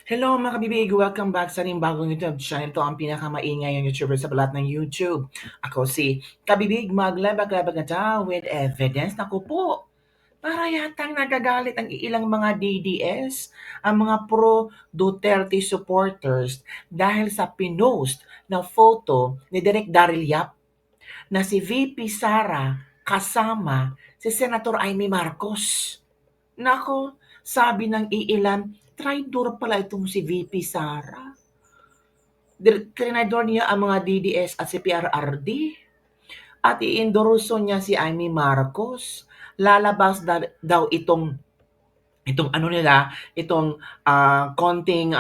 Hello mga kabibig! Welcome back sa ating bagong YouTube channel. Ito ang pinakamaingay yung YouTuber sa balat ng YouTube. Ako si Kabibig, maglabag-labag na tayo with evidence. Naku po, para yatang nagagalit ang ilang mga DDS, ang mga pro-Duterte supporters dahil sa pinost na photo ni Direk Daryl Yap na si VP Sara kasama si Senator Amy Marcos. Nako, sabi ng iilan, traitor pala itong si VP Sara. Trinidor niya ang mga DDS at si PRRD at iendorso niya si Amy Marcos. Lalabas daw itong ano nila, itong konting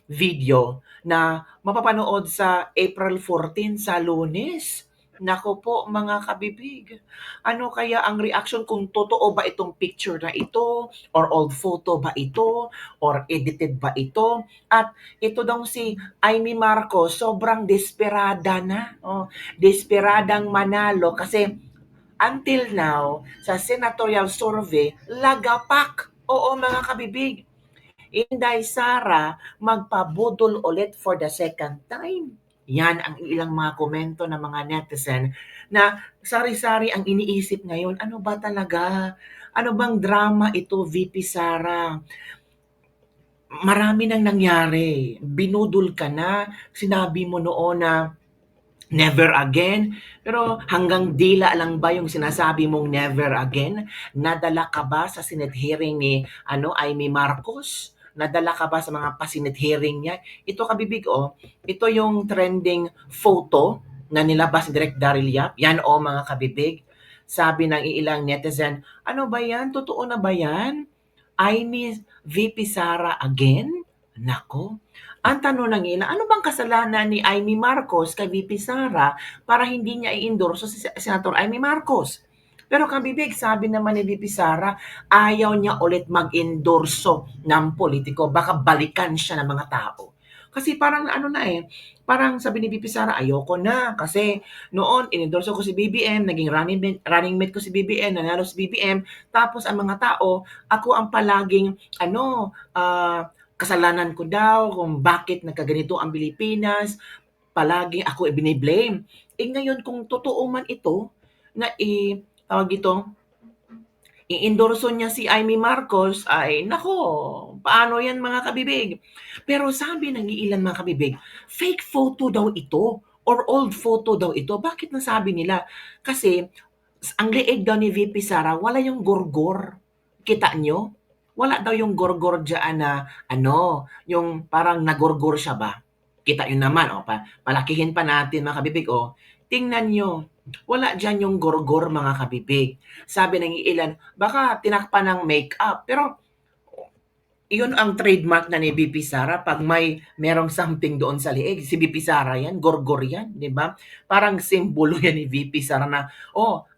video na mapapanood sa April 14 sa Lunes. Nako po mga kabibig, ano kaya ang reaction kung totoo ba itong picture na ito or old photo ba ito or edited ba ito? At ito daw si Amy Marcos sobrang desperada na, desperadang manalo kasi until now, sa senatorial survey, lagapak. Oo mga kabibig, Inday Sara magpabudol ulit for the second time. Yan ang ilang mga komento ng mga netizen na sari-sari ang iniisip ngayon. Ano ba talaga? Ano bang drama ito, VP Sara? Marami nang nangyari. Binudol ka na. Sinabi mo noon na never again. Pero hanggang dila lang ba yung sinasabi mong never again? Nadala ka ba sa Senate hearing ni Amy Marcos? Nadala ka ba sa mga pa-Senate hearing niya? Ito kabibig ito yung trending photo na nilabas ni Direk Daryl Yap. Yan mga kabibig. Sabi ng ilang netizen, ano ba yan? Totoo na ba yan? Amy VP Sara again? Nako, ang tanong ng ilan, ano bang kasalanan ni Amy Marcos kay VP Sara para hindi niya i-endorso si Senator Amy Marcos? Pero kabibig, sabi naman ni VP Sara, ayaw niya ulit mag-endorso ng politiko. Baka balikan siya ng mga tao. Kasi parang parang sabi ni VP Sara, ayoko na. Kasi noon, inendorso ko si BBM, naging running mate ko si BBM, nanalo si BBM. Tapos ang mga tao, ako ang palaging, kasalanan ko daw kung bakit nagkaganito ang Pilipinas, palagi ako ibine-blame. Ngayon kung totoo man ito na tawag ito, i-endorso niya si Amy Marcos, ay nako, paano yan mga kabibig? Pero sabi ng ilan mga kabibig, fake photo daw ito or old photo daw ito. Bakit nasabi nila? Kasi ang leeg daw ni VP Sara, wala yung gorgor. Kita nyo? Wala daw yung gorgor dyan na yung parang nagorgor siya ba? Kita nyo naman, palakihin pa natin mga kabibig, tingnan nyo, wala dyan yung gorgor mga kabibig. Sabi ng ilan, baka tinakpan ng makeup. Pero iyon ang trademark na ni BP Sara pag merong something doon sa liig. Si BP Sara yan, gorgor yan, di ba? Parang simbolo yan ni VP Sara na,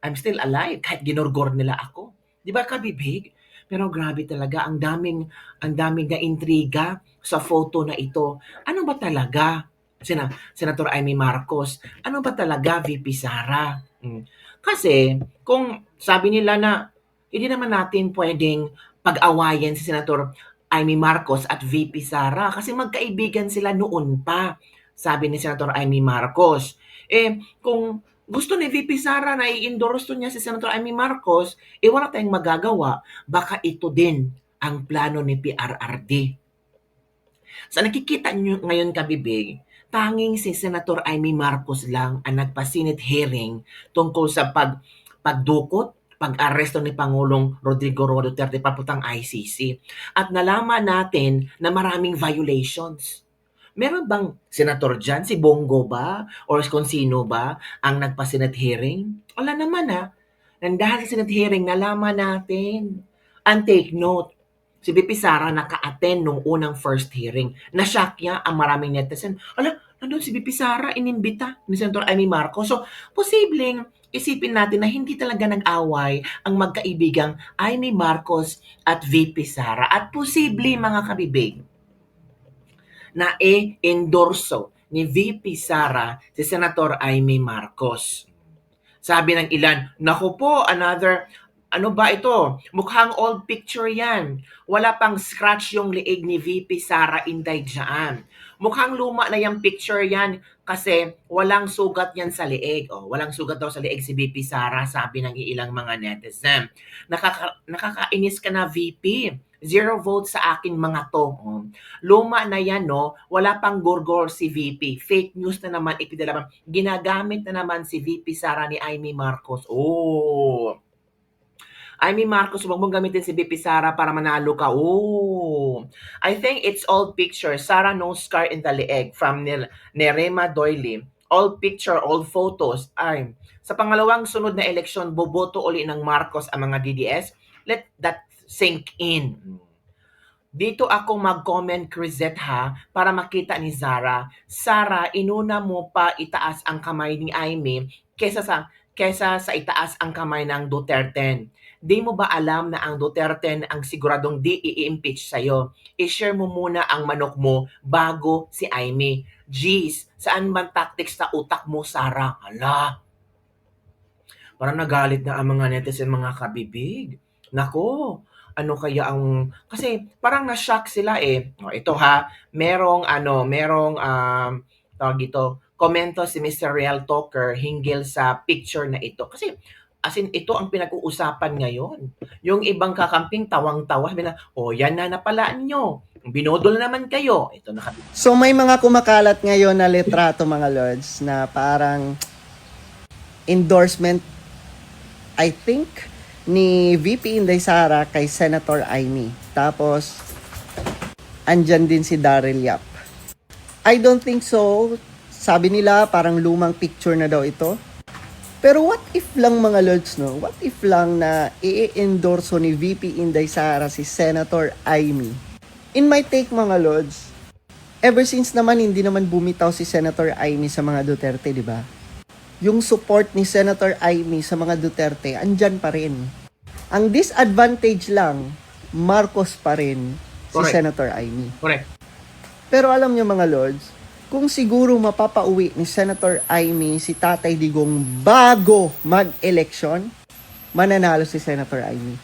I'm still alive kahit ginorgor nila ako. Di ba kabibig? Pero grabe talaga, ang daming na intriga sa photo na ito. Ano ba talaga? Senator Amy Marcos, ano ba talaga VP Sara? Kasi kung sabi nila na hindi naman natin pwedeng pag-awayan si Senator Amy Marcos at VP Sara kasi magkaibigan sila noon pa, sabi ni Senator Amy Marcos. Kung gusto ni VP Sara na i-endorso niya si Senator Amy Marcos, wala tayong magagawa. Baka ito din ang plano ni PRRD. Sa nakikita niyo ngayon kabibig, tanging si Senator Amy Marcos lang ang nagpa-Senate hearing tungkol sa pagdukot, pag-aresto ni Pangulong Rodrigo Roa Duterte papuntang ICC. At nalaman natin na maraming violations. Meron bang senator dyan? Si Bongo ba? Or kung sino ba ang nagpa-Senate hearing? Wala naman Nang dahil sa Senate hearing, nalaman natin. And take note, si VP Sara naka-attend nung unang first hearing. Na-shock niya ang maraming netizen. Nandun si VP Sara, inimbita ni Senator Amy Marcos. So, posibleng isipin natin na hindi talaga nag-away ang magkaibigang Amy Marcos at VP Sara. At posible mga kabibig, na endorso ni VP Sara si Senator Amy Marcos. Sabi ng ilan, naku po, Ano ba ito? Mukhang old picture yan. Wala pang scratch yung liig ni VP Sara Inday dyan. Mukhang luma na yung picture yan kasi walang sugat yan sa liig. Oh, walang sugat daw sa liig si VP Sara, sabi ng ilang mga netizen. Nakakainis ka na, VP. 0 votes sa akin mga to. Oh. Luma na yan, no? Wala pang gurgor si VP. Fake news na naman ipinalaman. Ginagamit na naman si VP Sara ni Amy Marcos. Oh. Amy Marcos, huwag mong gamitin si VP Sara para manalo ka. Oh. I think it's old picture. Sara no scar in the leg from Nerema Doyle. Old picture, old photos. Ay, sa pangalawang sunod na eleksyon, boboto uli ng Marcos ang mga DDS. Let that sink in. Dito ako mag-comment, Crisette, ha, para makita ni Zara. Sara, inuna mo pa itaas ang kamay ni Amy kesa sa itaas ang kamay ng Duterte. Di mo ba alam na ang Duterte ang siguradong di i-impeach sa'yo? I-share mo muna ang manok mo bago si Amy. Jeez, saan man tactics na utak mo, Sara? Hala. Parang nagalit na ang mga netizen, mga kabibig. Nako, ano kaya ang... Kasi parang na-shock sila eh. O, ito ha, merong tawag dito, komento si Mr. Real Talker hinggil sa picture na ito. Kasi as in, ito ang pinag-uusapan ngayon. Yung ibang kakamping tawang-tawa, sabi na, yan na napalaan nyo. Binodol naman kayo. Ito na. So may mga kumakalat ngayon na litrato, mga lords, na parang endorsement, I think, ni VP Inday Sara kay Senator Amy. Tapos, andyan din si Daryl Yap. I don't think so. Sabi nila, parang lumang picture na daw ito. Pero what if lang, mga lords, no? What if lang na i-endorso ni VP Inday Sara si Senator Amy? In my take, mga lords, ever since naman hindi naman bumitaw si Senator Amy sa mga Duterte, di ba? Yung support ni Senator Amy sa mga Duterte, andyan pa rin. Ang disadvantage lang, Marcos pa rin si Correct. Senator Amy. Correct. Pero alam nyo, mga lords, kung siguro mapapauwi ni Senator Amy si Tatay Digong bago mag-eleksyon, mananalo si Senator Amy.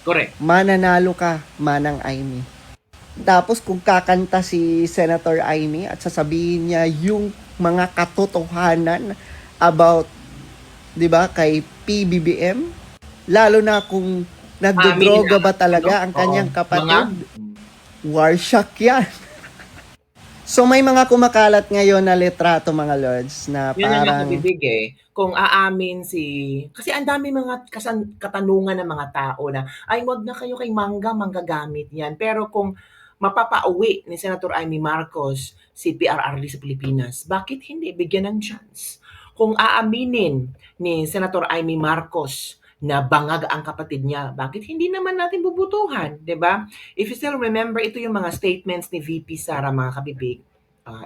Correct. Mananalo ka, Manang Amy. Tapos kung kakanta si Senator Amy at sasabihin niya yung mga katotohanan about, 'di ba, kay PBBM, lalo na kung nagdodroga ba talaga ang kanyang kapatid, war shock yan. So may mga kumakalat ngayon na litrato, mga lords, na parang... Yun ang nabibig eh. Kung aamin kasi ang dami mga katanungan ng mga tao na, ay wag na kayo kay manggagamit yan. Pero kung mapapauwi ni Senator Amy Marcos si PRRD sa Pilipinas, bakit hindi bigyan ng chance? Kung aaminin ni Senator Amy Marcos na bangag ang kapatid niya, bakit hindi naman natin bubutuhan, 'di ba? If you still remember, ito yung mga statements ni VP Sara, mga kabibig.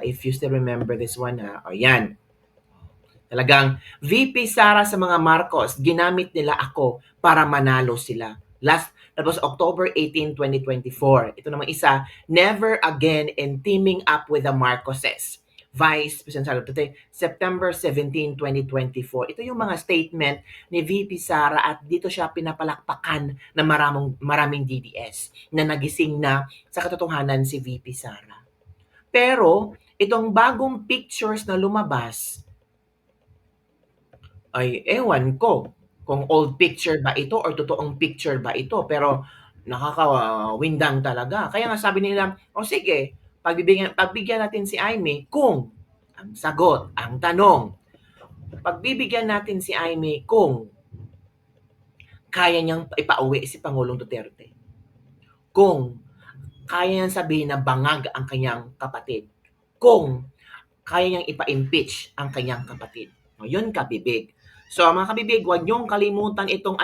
If you still remember this one, yan. Talagang VP Sara sa mga Marcos, ginamit nila ako para manalo sila. That was October 18, 2024. Ito namang isa, never again in teaming up with the Marcoses. Vice President Sara Duterte, September 17, 2024. Ito yung mga statement ni VP Sara at dito siya pinapalakpakan na maraming DDS na nagising na sa katotohanan si VP Sara. Pero itong bagong pictures na lumabas, ay ewan ko kung old picture ba ito or totoong picture ba ito, pero nakakawindang talaga. Kaya nga sabi nila, sige, pagbigyan natin si Amy kung ang sagot, ang tanong, pagbibigyan natin si Amy kung kaya niyang ipauwi si Pangulong Duterte. Kung kaya niyang sabihin na bangag ang kanyang kapatid. Kung kaya niyang ipa-impeach ang kanyang kapatid. Yun, kabibig. So, mga kabibig, huwag niyong kalimutan itong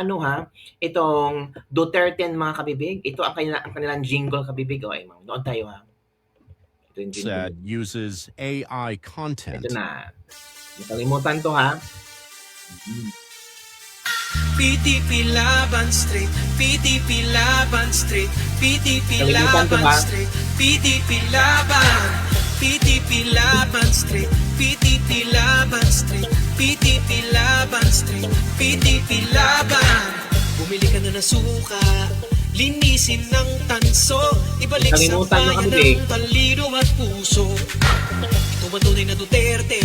itong Duterte, mga kabibig. Ito ang kanilang jingle, kabibig. Doon tayo, ha. That uses AI content. Ito na. Huwag kalimutan to, ha. PTP Laban Street, PTP Laban Street, PTP Kalimutan to, Laban ha. Street, PTP Laban, PTP Laban Street, PTP Laban Street, PTP Laban Street, PTP Laban. Bumili ka na ng suka, linisin ng tanso, ibalik sa Kalimutan mo bayan kami, babe. ng talino at puso. Ito ba tunay na Duterte?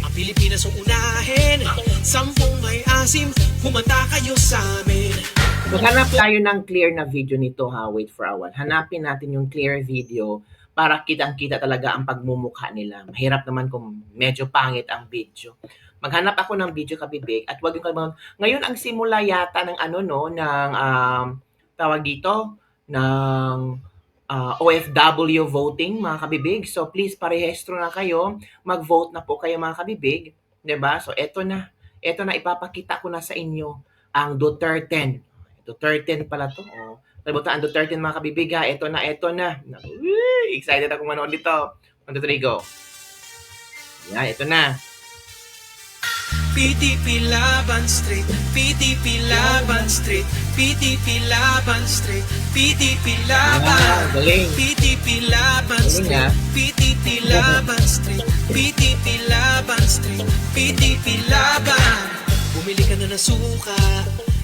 Ang Pilipinas ang unahin. 10 may asim, humanda kayo sa amin. Maghanap tayo ng clear na video nito ha. Wait for a while. Hanapin natin yung clear video para kitang-kita talaga ang pagmumukha nila. Mahirap naman kung medyo pangit ang video. Maghanap ako ng video, kabibig, at wag yung kalimutan. Ngayon ang simula yata ng ano no, ng tawag dito, ng OFW voting, mga kabibig. So please parehistro na kayo. Mag-vote na po kayo, mga kabibig. 'Di ba? So eto na. Eto na, ipapakita ko na sa inyo ang Duterte. Duterte pala to. Oh. Kalimutan ang Duterte, mga kabibig ha. Ito na, ito na. Woo! Excited ako manood dito. 1, 2, 3, go. Yan, ito na. PTP Laban Street, PTP Laban Street, PTP Laban Street, PTP Laban, Yan, galing. PTP Laban Galing, Street, ha? PTP Laban Street, PTP Laban Street, PTP Laban. Bumili ka na ng suka,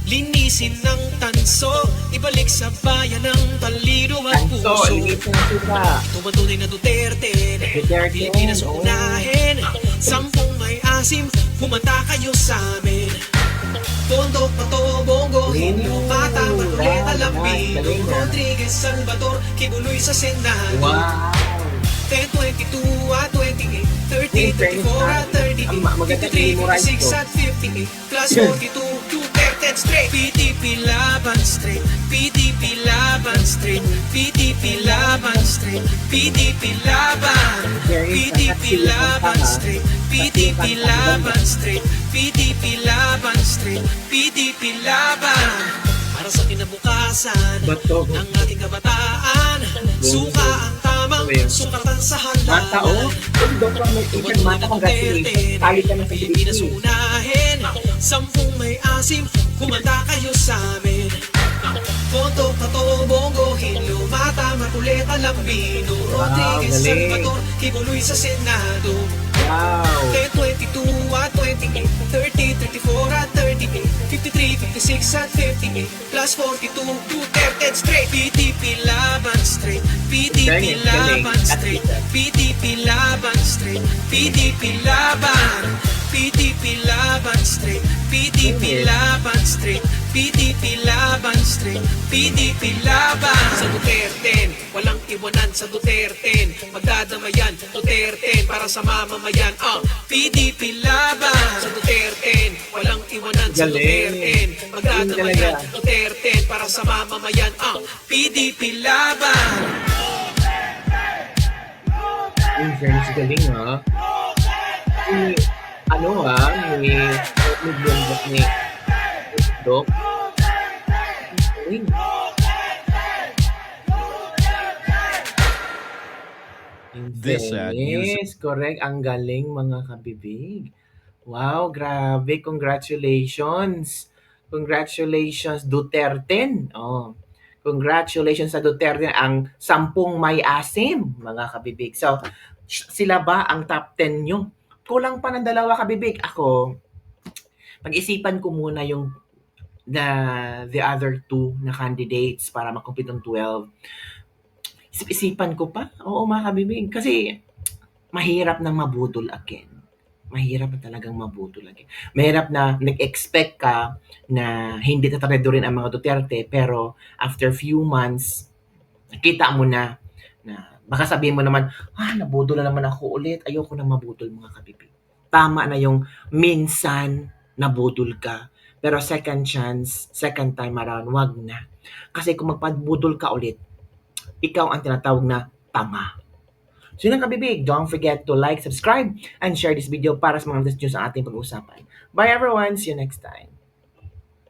linisin ng tanso, ibalik sa bayan ng talino at Tanso, puso. linis na suka. Ito ba tunay na Duterte? Duterte, Pilipinas oh. unahin. 10 may asim, humanda kayo sa amin. Tondo, Pato, Bongo, Hinyo, Mata, Marcoleta, Lambino, galing, ha? Rodriguez, Salvador, Kibuloy sa Senado. Wow. 10, 22 at 28, 30, 34 at 38, Maganda 53, i-memorize 56 ko. at 58, plus 42, Duterte straight. PTP Laban Street, PTP Laban Street, PTP Laban Street, PTP Laban, PTP Laban Street, PTP Laban Street, PTP Laban Street, PTP Laban. Para sa kinabukasan Bato. ng ating kabataan, suka ang tamang sukatan sa Mata, oh. halaman. Kung doon ka may isang mata, congratulations. Tayo ka na sa Pilipinas Pilipinas. unahin. 10 may asim, kumanda kayo sa amin. Tondo, Pato, Bongo, Hinyo, Mata, Marcoleta, Lambino, Rodriguez, galing. Salvador, Kibuloy sa Senado. Wow. 10, 22 at 28, 30, 34 at 38, 53, 56 at 58, plus 42, Duterte straight. PTP Laban Street, PTP Galing, Laban galing. Street, PTP Laban Street, PTP Laban, PTP Laban Street, PTP Laban Street, PTP Laban Street, PTP Laban. Sa Duterte, walang iwanan sa Duterte, magdadamayan Duterte para sa mamamayan. PTP Laban. Sa Duterte, walang iwanan sa Galing. Duterte, magdadamayan Galing talaga. Duterte para sa mamamayan. PTP Laban. Yung fairness, galing ha. Ni, ano ha, ni Bloomberg ni Doc. Galing. In This ad fairness, correct. Ang galing, mga kabibig. Wow, grabe. Congratulations. Congratulations, Duterte. Oh. Congratulations sa Duterte, ang 10 may asim, mga kabibig. So, sila ba ang top 10 nyo? Kulang pa ng 2, kabibig. Ako, pag-isipan ko muna yung the other 2 na candidates para makomplete ng 12. Isip-isipan ko pa. Oo, mga kabibig. Kasi, mahirap nang mabudol again. Mahirap na talagang mabudol again. Mahirap na nag-expect ka na hindi tatarado rin ang mga Duterte, pero after few months, nakita mo na baka sabihin mo naman, nabudol na naman ako ulit. Ayoko na mabudol, mga kabibig. Tama na yung minsan nabudol ka. Pero second chance, second time around, wag na. Kasi kung magpabudol ka ulit, ikaw ang tinatawag na tanga. So yun ang kabibig. Don't forget to like, subscribe, and share this video para sa mga latest news sa ating pag-uusapan. Bye everyone! See you next time.